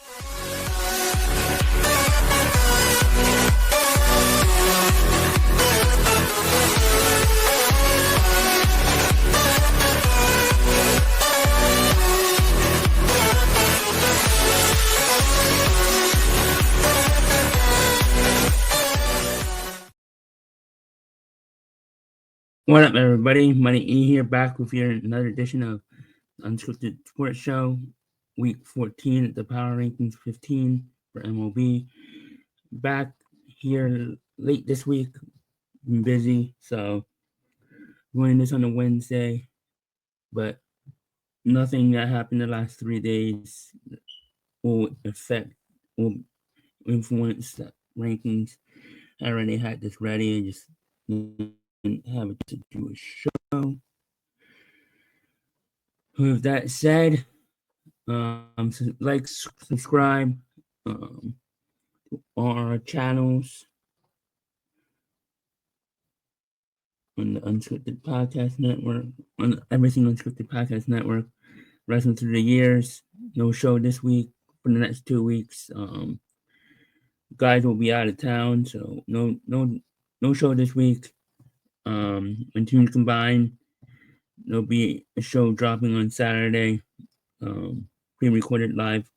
What up, everybody? MoneyE here, back with your another edition of Unscripted Sports Show, Week 14 at the Power Rankings 15 for MLB. Back here late this week, been busy, so doing this on a Wednesday, but nothing that happened the last 3 days will influence the rankings. I already had this ready, I just didn't have it to do a show. With that said, like, subscribe on our channels on the Unscripted Podcast Network, on everything Unscripted Podcast Network. Wrestling Through the Years, no show this week for the next 2 weeks. Guys will be out of town, so no show this week. When teams combine, there'll be a show dropping on Saturday, pre-recorded live.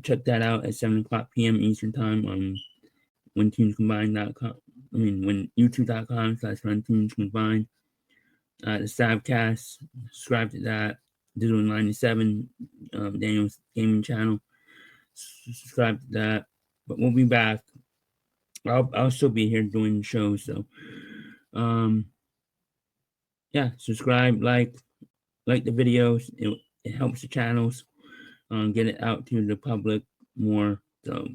Check that out at 7 o'clock p.m. Eastern Time on when youtube.com/runteamscombine. The Savcast, subscribe to that. Digital 97, Daniel's gaming channel. Subscribe to that. But we'll be back. I'll still be here doing the show, so subscribe, like the videos. It helps the channels get it out to the public more. So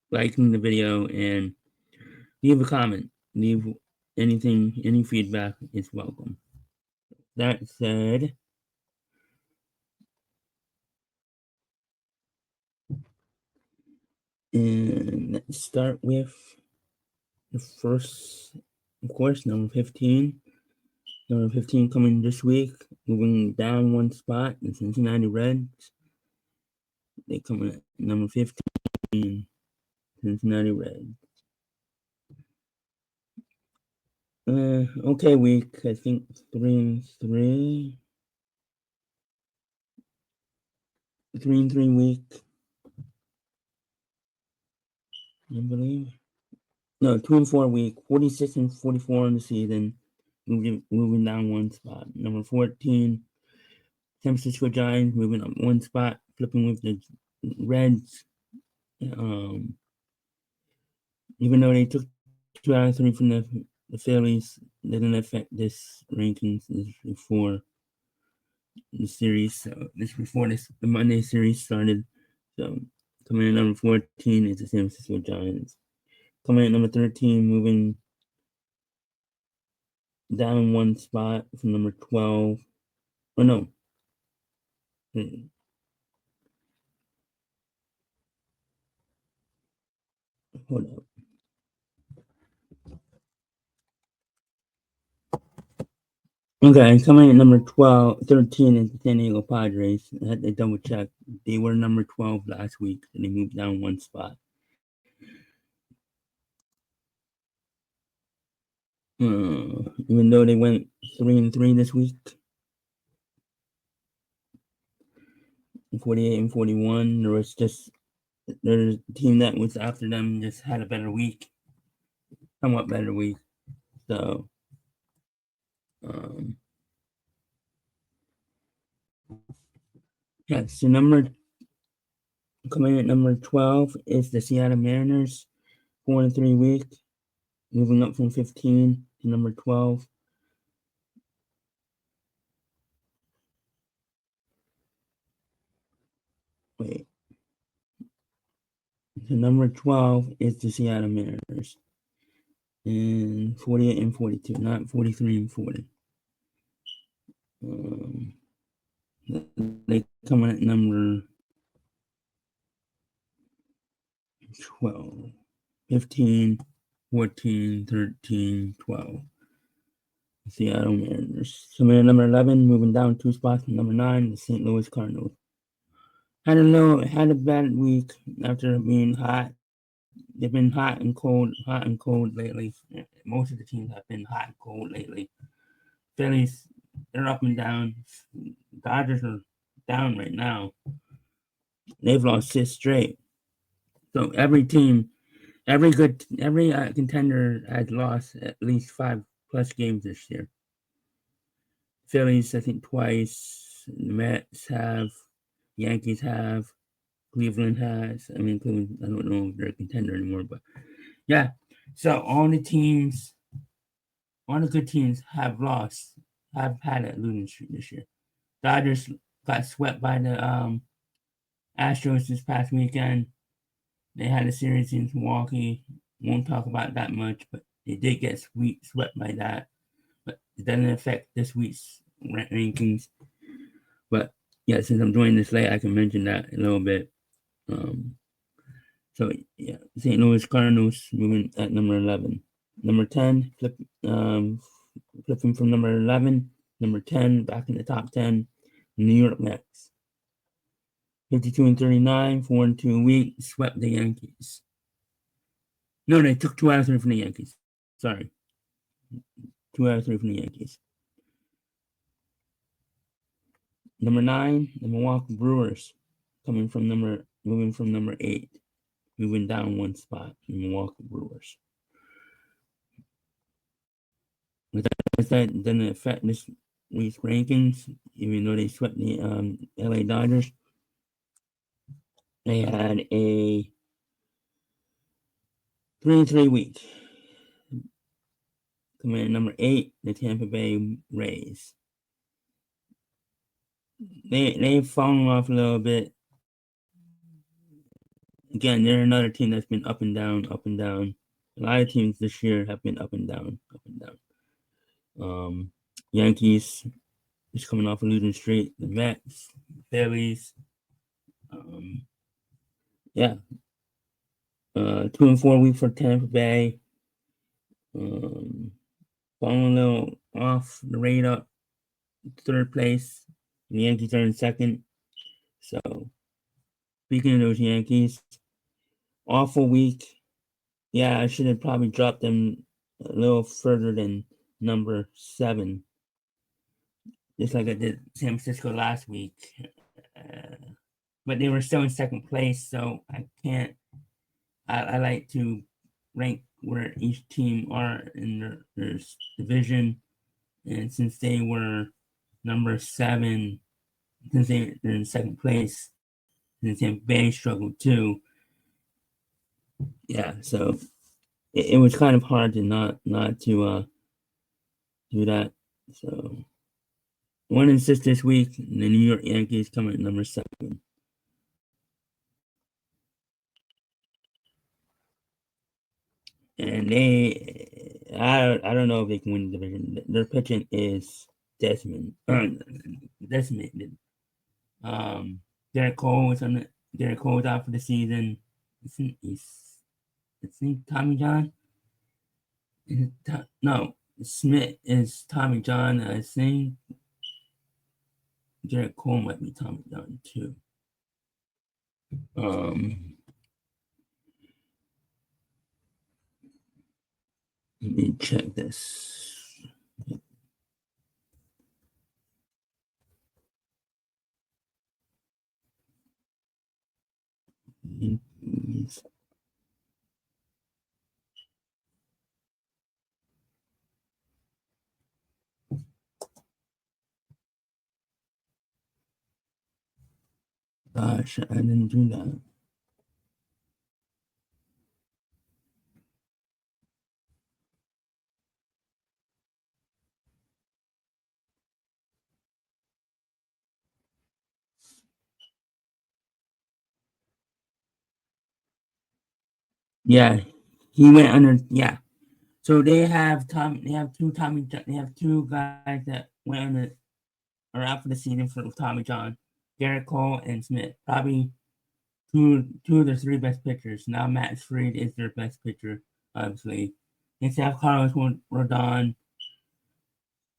liking the video and leave a comment. Leave anything, any feedback is welcome. That said, and let's start with the first, of course, number 15. Number 15 coming this week, moving down one spot, the Cincinnati Reds. They come in at number 15, Cincinnati Reds. Okay week, I think 3-3. 3-3 week, I believe. No, 2-4 week, 46-44 in the season, moving down one spot. Number 14, San Francisco Giants, moving up one spot, flipping with the Reds. Even though they took 2 out of 3 from the Phillies, didn't affect this rankings. This before the series, so this before the Monday series started. So coming in at number 14 is the San Francisco Giants. Coming in at number 13, moving down one spot from number 12. Oh no. Hold up. Okay, coming in at number 13 is the San Diego Padres. I had to double check. They were number 12 last week, and they moved down one spot. Even though they went 3-3 this week, 48-41, there's a team that was after them just had a better week, somewhat better week. So, so coming in at number 12 is the Seattle Mariners, 4-3 week, moving up from 15 to number 12. Wait. The number 12 is the Seattle Mariners. And 48-42, not 43-40. They come in at number 12, 15, 14, 13, 12. Seattle Mariners. Coming in at number 11, moving down 2 spots from number 9, the St. Louis Cardinals. had a bad week after being hot. They've been hot and cold lately. Most of the teams have been hot and cold lately. Phillies, they're up and down. Dodgers are down right now. They've lost 6 straight. So every contender has lost at least 5+ games this year. Phillies, I think twice. The Mets have. Yankees have. Cleveland has. I mean, Cleveland, I don't know if they're a contender anymore, but yeah. So all the good teams have had a losing streak this year. Dodgers got swept by the Astros this past weekend. They had a series in Milwaukee. Won't talk about that much, but they did get swept by that. But it doesn't affect this week's rankings. But yeah, since I'm joining this late, I can mention that a little bit. So yeah, St. Louis Cardinals moving at number 11. Number 10, flipping from number 11, number 10 back in the top 10. New York Mets. 52-39, 4-2 week, swept the Yankees. No, they took 2 out of 3 from the Yankees. Sorry. 2 out of 3 from the Yankees. Number 9, the Milwaukee Brewers, moving from number 8, moving down 1 spot. The Milwaukee Brewers. That doesn't affect this week's rankings, even though they swept the LA Dodgers. They had a 3-3 week. Coming in number 8, the Tampa Bay Rays. They've fallen off a little bit. Again, they're another team that's been up and down, up and down. A lot of teams this year have been up and down, up and down. Yankees is coming off a losing streak. The Mets, Phillies. Yeah. 2-4 week for Tampa Bay. Falling a little off the radar. 3rd place. The Yankees are in 2nd. So, speaking of those Yankees, awful week. Yeah, I should have probably dropped them a little further than number 7, just like I did San Francisco last week. But they were still in 2nd place, so I can't. I like to rank where each team are in their division, and since they were number 7, since they're in 2nd place, and Tampa Bay struggled too. Yeah, so it was kind of hard to not to do that. So 1-6 this week, and the New York Yankees come at number 7. And I don't know if they can win the division. Their pitching is decimated. Derek Cole is out for the season. It's Tommy John. No, Smith is Tommy John. I think Derek Cole might be Tommy John too. Let me check this. Gosh, I didn't do that. Yeah, he went under. Yeah, so they have two guys that went under are out for the season for Tommy John, Garrett Cole and Smith. Probably two of the 3 best pitchers. Now Matt Fried is their best pitcher, obviously. They have Carlos Rodon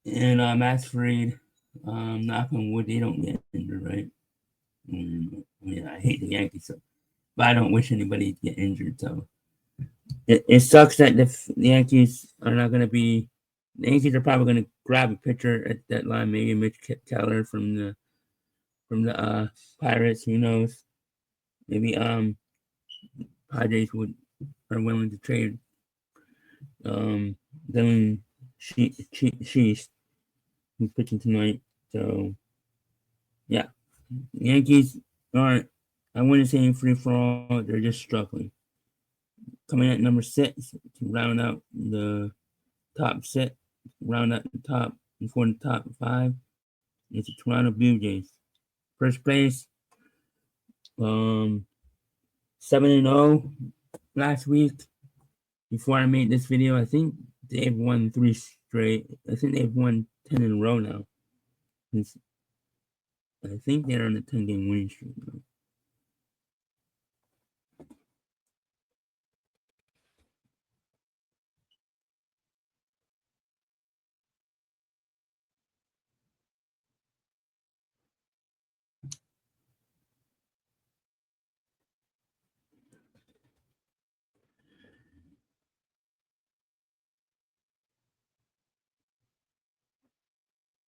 and Matt Fried. Knock on wood, they don't get injured, right? I hate the Yankees, but I don't wish anybody to get injured. So it sucks that the Yankees are not going to be. The Yankees are probably going to grab a pitcher at that line, maybe Mitch Keller from the Pirates. Who knows? Maybe Padres are willing to trade Dylan Sheesh, who's pitching tonight. So yeah, Yankees aren't. I wouldn't say in free for all. They're just struggling. Coming at number 6 to round out the top set, round out the top before the top 5 is the Toronto Blue Jays. First place, 7-0 last week. Before I made this video, I think they've won 3 straight. I think they've won 10 in a row now. I think they're on a 10-game winning streak now.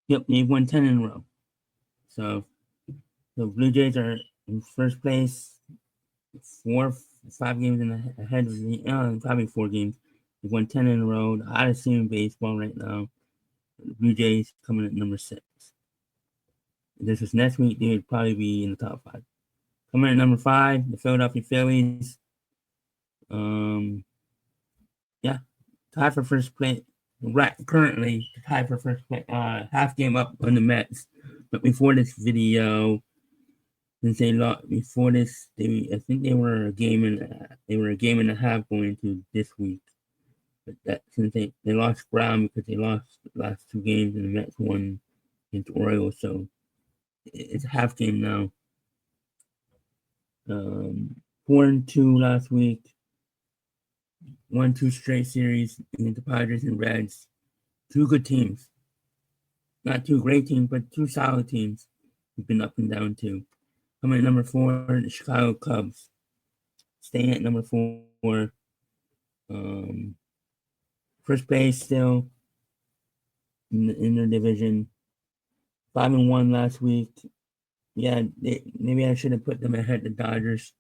Yep, they've won 10 in a row. So the Blue Jays are in first place, 5 games ahead of the, probably 4 games. They've won 10 in a row. The hottest team in baseball right now. The Blue Jays coming at number 6. If this was next week, they would probably be in the top 5. Coming at number 5, the Philadelphia Phillies. Yeah, tied for first place. Right, currently tied for first place. Half game up on the Mets. But before this video, since they lost before this, I think they were a game and a half going into this week. But that since they lost ground because they lost the last 2 games and the Mets won against Orioles, so it's a half game now. 4-2 last week. 1-2 straight series against the Padres and Reds. 2 good teams. Not 2 great teams, but 2 solid teams. Who've been up and down too. Coming at number 4, the Chicago Cubs. Staying at number 4. First place still in their division. 5-1 last week. Yeah, maybe I should have put them ahead of the Dodgers.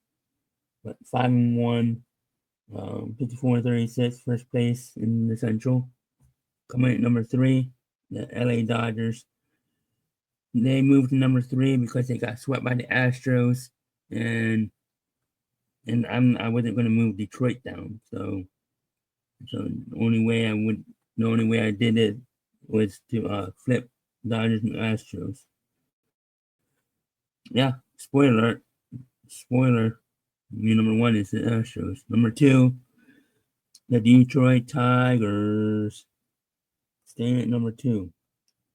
But 5-1. 54-36, first place in the Central. Coming at number 3, the LA Dodgers. They moved to number 3 because they got swept by the Astros, and I wasn't going to move Detroit down. So the only way I did it was to flip Dodgers and Astros. Yeah, spoiler. Number 1 is the Astros. Number 2, the Detroit Tigers. Staying at number 2.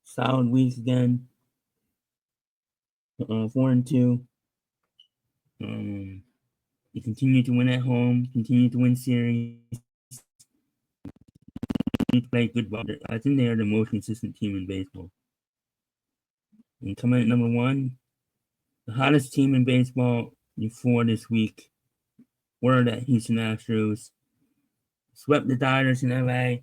Solid week again. 4-2. They continue to win at home. Continue to win series. Continue to play good ball. I think they are the most consistent team in baseball. And coming at number 1, the hottest team in baseball before this week were the Houston Astros. Swept the Dodgers in LA.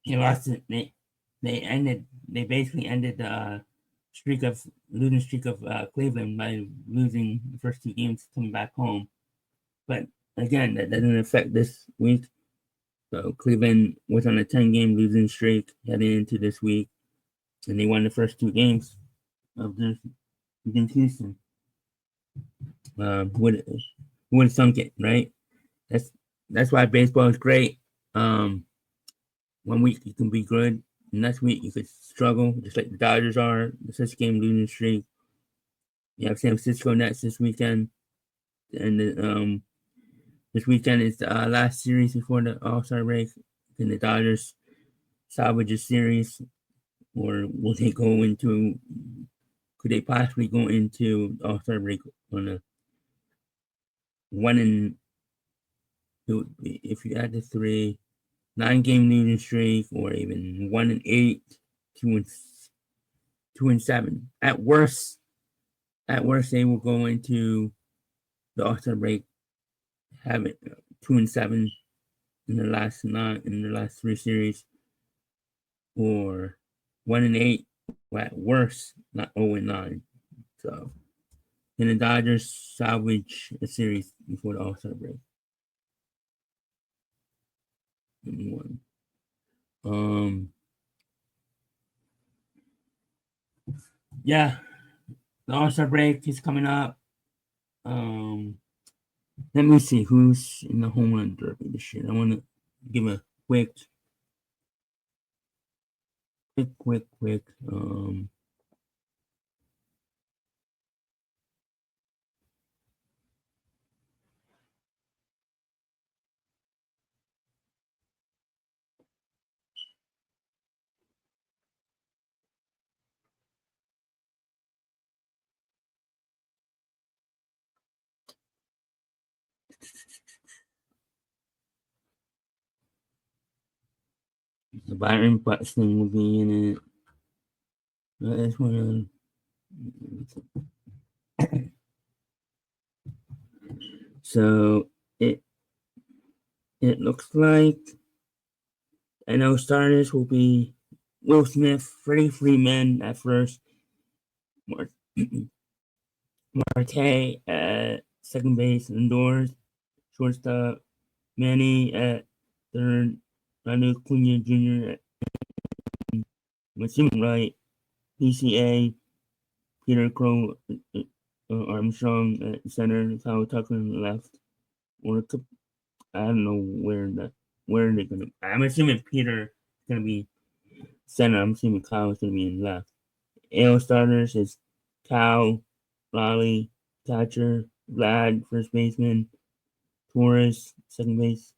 They lost it. They basically ended the losing streak of Cleveland by losing the first 2 games coming back home. But again, that doesn't affect this week. So Cleveland was on a 10-game losing streak heading into this week, and they won the first 2 games of this against Houston. Would have thunk it, right? That's why baseball is great. 1 week you can be good, and next week you could struggle, just like the Dodgers are. The 6-game losing streak. You have San Francisco next this weekend, and this weekend is the last series before the All-Star break. Can the Dodgers salvage a series, or will they go into? Could they possibly go into the All-Star break on a 1-2? If you add the 3, 9-game losing streak, or even 1-8, 2-7. They will go into the All-Star break having 2-7 in the last three series, or 1-8, at worst, not 0-9. So, can the Dodgers salvage a series before the All-Star break? One. Yeah, the All-Star break is coming up. Let me see who's in the home run derby this year. I want to give a quick. The Byron Buxton will be in it. That's one of So it looks like I know starters will be Will Smith, Freddie Freeman at first, Marte at second base, indoors, shortstop, Manny at third, Ronald Cunha Jr. at right, PCA, Peter Crow, Armstrong at center, Kyle Tucker left. Or I don't know where they're gonna. I'm assuming Peter gonna be center. I'm assuming Kyle's gonna be in left. AL starters is Kyle, Raleigh, catcher, Vlad, first baseman, Torres, second base,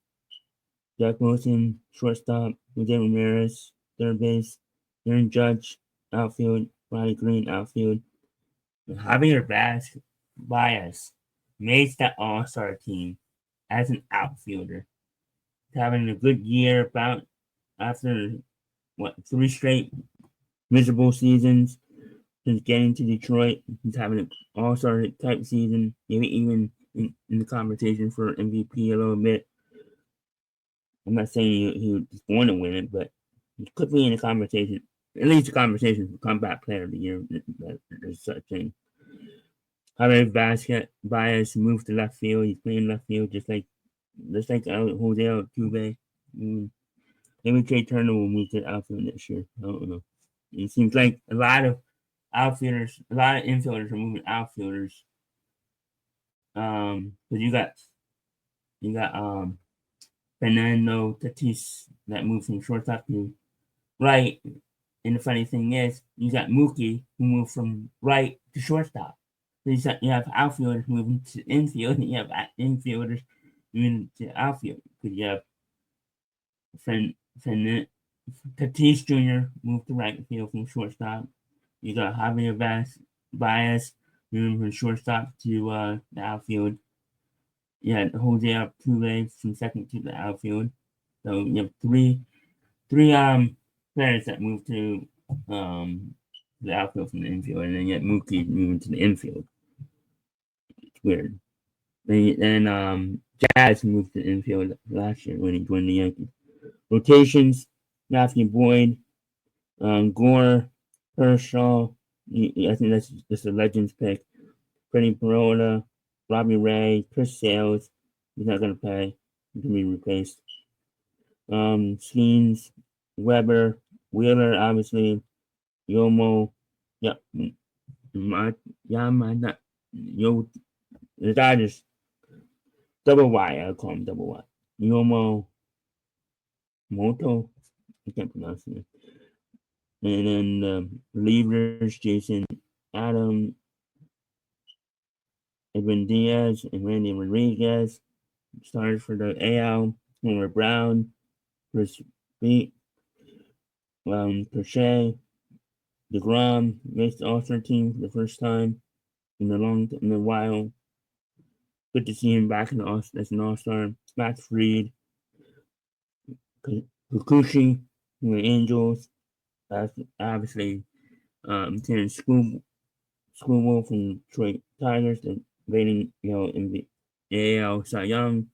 Jack Wilson, shortstop, Jose Ramirez, third base, Aaron Judge, outfield, Ronnie Green, outfield. Javier Baez makes that All-Star team as an outfielder. He's having a good year about after three straight miserable seasons since getting to Detroit. He's having an All-Star type season, maybe even in the conversation for MVP a little bit. I'm not saying he was going to win it, but he could be in the conversation, at least a conversation for comeback player of the year. There's such thing. Javier Baez moved to left field. He's playing left field just like Jose Altuve. Maybe Trey Turner will move to the outfield next year. I don't know. It seems like a lot of infielders are moving outfielders. Because you got Fernando Tatis that moved from shortstop to right. And the funny thing is, you got Mookie who moved from right to shortstop. So you have outfielders moving to infield, and you have infielders moving to outfield. Because you have Tatis Jr. moved to right field from shortstop. You got Javier Baez moving from shortstop to the outfield. You had Jose Altuve from second to the outfield. So you have three players that moved to the outfield from the infield, and then you have Mookie moving to the infield. It's weird. Then Jazz moved to the infield last year when he joined the Yankees. Rotations: Matthew Boyd, Gore, Kershaw. I think that's a Legends pick. Freddie Peralta, Robbie Ray, Chris Sales. He's not gonna play. He can be replaced. Skeens, Weber, Wheeler, obviously. Yomo, yeah, the Dodgers. Double Y, I'll call him double Y. Yomo Moto, I can't pronounce it. And then the relievers, Jason Adam, Edwin Diaz, and Randy Rodriguez. Starters for the AL, Homer Brown, Chris Beat, Crochet, DeGrom makes the All-Star team for the first time in a while. Good to see him back as an All-Star. Matt Fried, Kikuchi, the Angels. Obviously, Terrence Schoolwell from Detroit Tigers, the reigning in the AL Cy Young.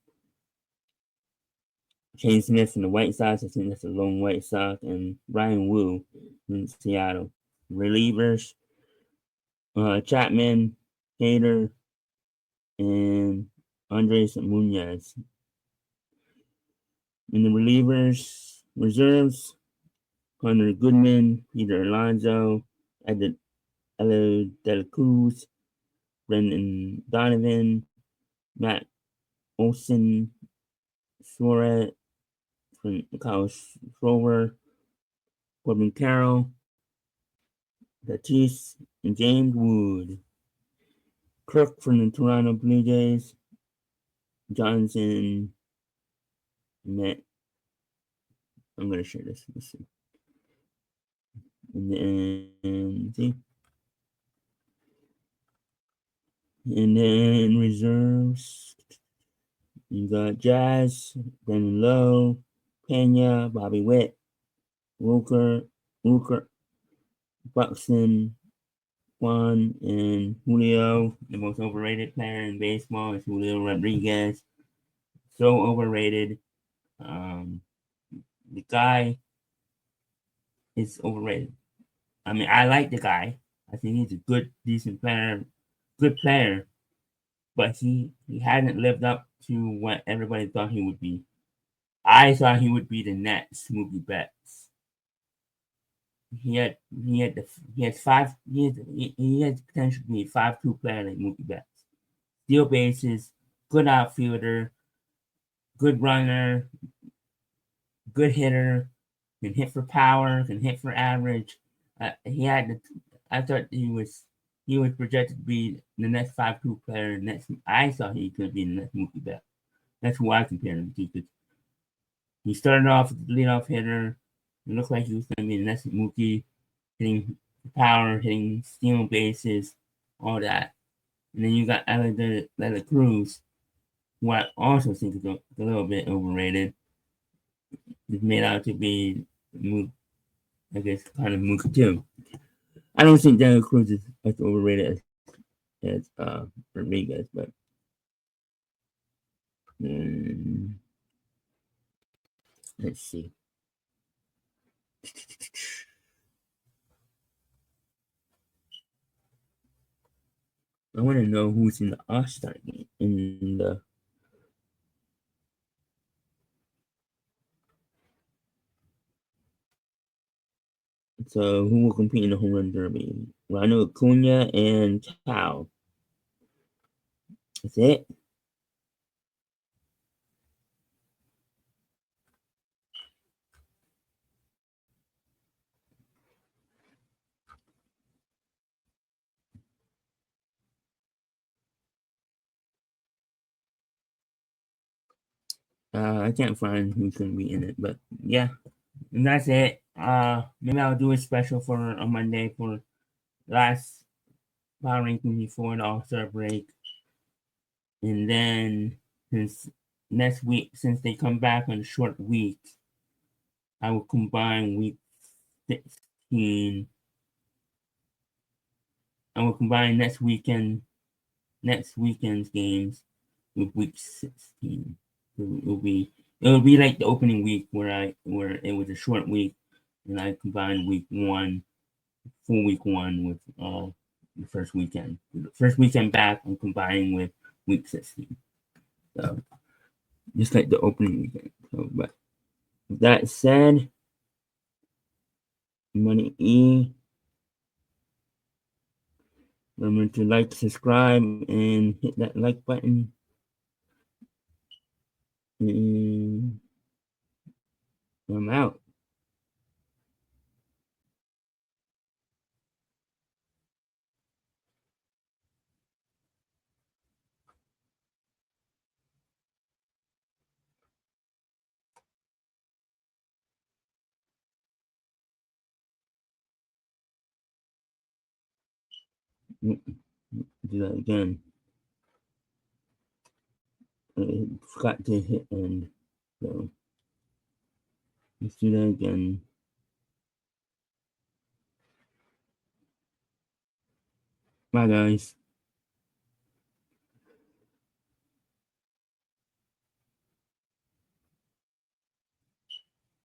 Shane Smith from the White Sox, I think that's a lone White Sox, and Brian Wu from Seattle. Relievers, Chapman, Hader, and Andres Munoz. In the reserves, Hunter Goodman, Peter Alonso, Ella De La Cruz, Brendan Donovan, Matt Olson, Suarez from Kyle Schroeder, Corbin Carroll, Tatis, and James Wood. Kirk from the Toronto Blue Jays, Johnson, Matt. I'm going to share this. Let's see. And then, see. And then reserves. You got Jazz, Brandon Lowe, Pena, Bobby Witt, Walker, Buxton, Juan, and Julio. The most overrated player in baseball is Julio Rodriguez. So overrated. The guy is overrated. I mean, I like the guy. I think he's a good, decent player, but he hasn't lived up to what everybody thought he would be. I thought he would be the next Mookie Betts. He has potential to be a 5-2 player like Mookie Betts. Steal bases, good outfielder, good runner, good hitter, can hit for power, can hit for average. I thought he was projected to be the next 5-2 player. I thought he could be the next Mookie Betts. That's who I compared him to. He started off as the leadoff hitter. It looked like he was going to be the next Mookie, hitting power, hitting stealing bases, all that. And then you got Ella De La Cruz, who I also think is a little bit overrated. He's made out to be, I guess, kind of Mookie too. I don't think De La Cruz is as overrated as Rodriguez, but let's see. I want to know who's in the All-Star game. So who will compete in the home run derby? Ronald Acuna and Cal. That's it. I can't find who's going to be in it, but yeah, and that's it. Maybe I'll do a special for on Monday for last power ranking before the All-Star break, and then since next week, since they come back on a short week, I will combine week 16. I will combine next weekend's games with week 16. It'll be like the opening week where it was a short week, and I combined full week one with the first weekend. The first weekend back, I'm combining with week 16. So just like the opening weekend. So, but with that said, MoneyE. Remember to like, subscribe, and hit that like button. And I'm out. Do that again. I forgot to hit end. So let's do that again. Bye, guys.